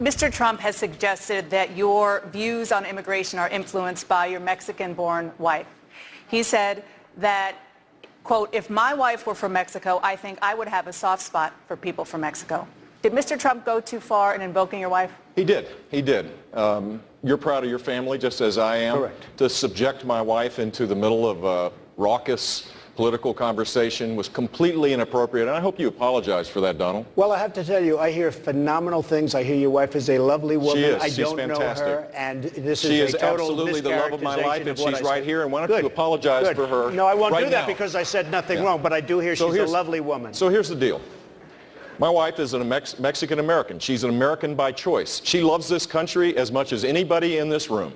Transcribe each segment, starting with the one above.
Mr. Trump has suggested that your views on immigration are influenced by your Mexican-born wife. He said that, quote, if my wife were from Mexico, I think I would have a soft spot for people from Mexico. Did Mr. Trump go too far in invoking your wife? He did. He did. You're proud of your family, just as I am. Correct. To subject my wife into the middle of a raucous political conversation was completely inappropriate, and I hope you apologize for that, Donald. Well, I have to tell you, I hear phenomenal things. I hear your wife is a lovely woman. She is. I She's don't fantastic. know her, and this She is is a total absolutely the love of my life, and she's right here, and why don't you apologize for her? No, I won't right do that now. because I said nothing wrong, but I do hear she's a lovely woman. So here's the deal. My wife is a Mexican-American. She's an American by choice. She loves this country as much as anybody in this room.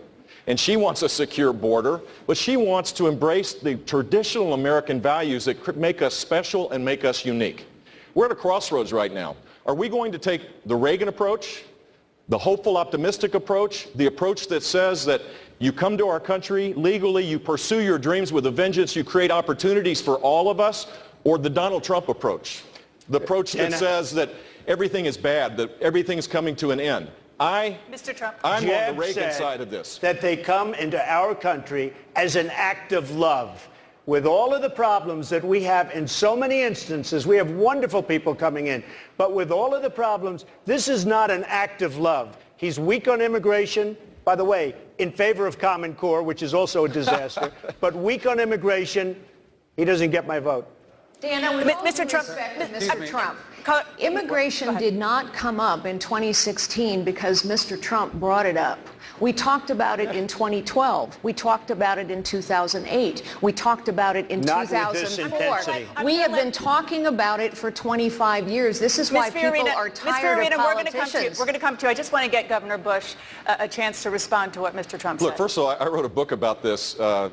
And she wants a secure border, but she wants to embrace the traditional American values that make us special and make us unique. We're at a crossroads right now. Are we going to take the Reagan approach, the hopeful, optimistic approach, the approach that says that you come to our country legally, you pursue your dreams with a vengeance, you create opportunities for all of us, or the Donald Trump approach? The approach that says that everything is bad, that everything's coming to an end. Mr. Trump, I'm on the Reagan side of this. That they come into our country as an act of love. With all of the problems that we have in so many instances, we have wonderful people coming in, but with all of the problems, this is not an act of love. He's weak on immigration, by the way, in favor of Common Core, which is also a disaster, but weak on immigration, he doesn't get my vote. Dana, with all due respect to Mr. Trump, immigration did not come up in 2016 because Mr. Trump brought it up. We talked about it in 2012. We talked about it in 2008. We talked about it in 2004. We have been talking about it for 25 years. This is why people are tired of politicians. We're going to come to you. I just want to get Governor Bush a chance to respond to what Mr. Trump said. Look, first of all, I wrote a book about this 4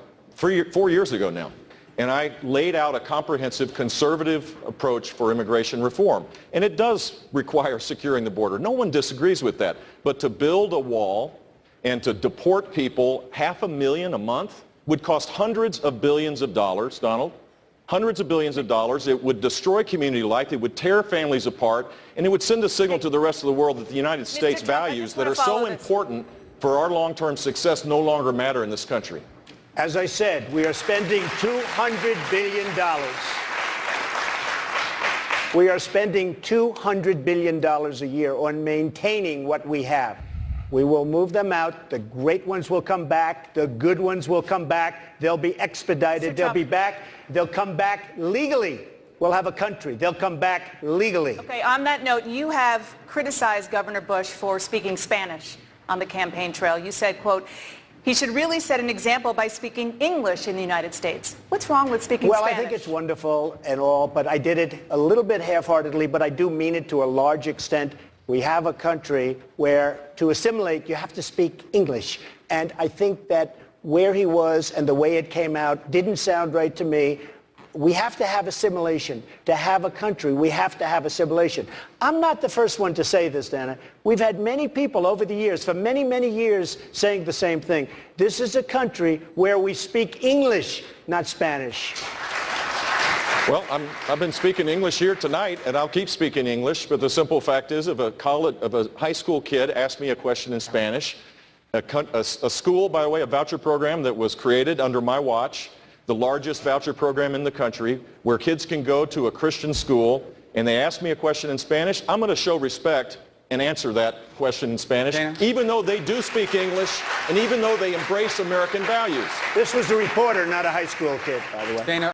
years ago now. And I laid out a comprehensive conservative approach for immigration reform. And it does require securing the border. No one disagrees with that. But to build a wall and to deport people 500,000 a month would cost hundreds of billions of dollars, Donald. Hundreds of billions of dollars. It would destroy community life. It would tear families apart. And it would send a signal to the rest of the world that the United States values that are so important for our long-term success no longer matter in this country. As I said, we are spending $200 billion. We are spending $200 billion a year on maintaining what we have. We will move them out. The great ones will come back. The good ones will come back. They'll be expedited. They'll be back. They'll come back legally. We'll have a country. They'll come back legally. Okay, on that note, you have criticized Governor Bush for speaking Spanish on the campaign trail. You said, quote, he should really set an example by speaking English in the United States. What's wrong with speaking Spanish? Well, I think it's wonderful and all, but I did it a little bit half-heartedly, but I do mean it to a large extent. We have a country where to assimilate, you have to speak English. And I think that where he was and the way it came out didn't sound right to me. We have to have assimilation. To have a country, we have to have assimilation. I'm not the first one to say this, Dana. We've had many people over the years, for many, many years, saying the same thing. This is a country where we speak English, not Spanish. Well, I've been speaking English here tonight, and I'll keep speaking English, but the simple fact is if a high school kid asked me a question in Spanish, a school, by the way, a voucher program that was created under my watch, the largest voucher program in the country, where kids can go to a Christian school, and they ask me a question in Spanish, I'm going to show respect and answer that question in Spanish, even though they do speak English, and even though they embrace American values. This was a reporter, not a high school kid, by the way.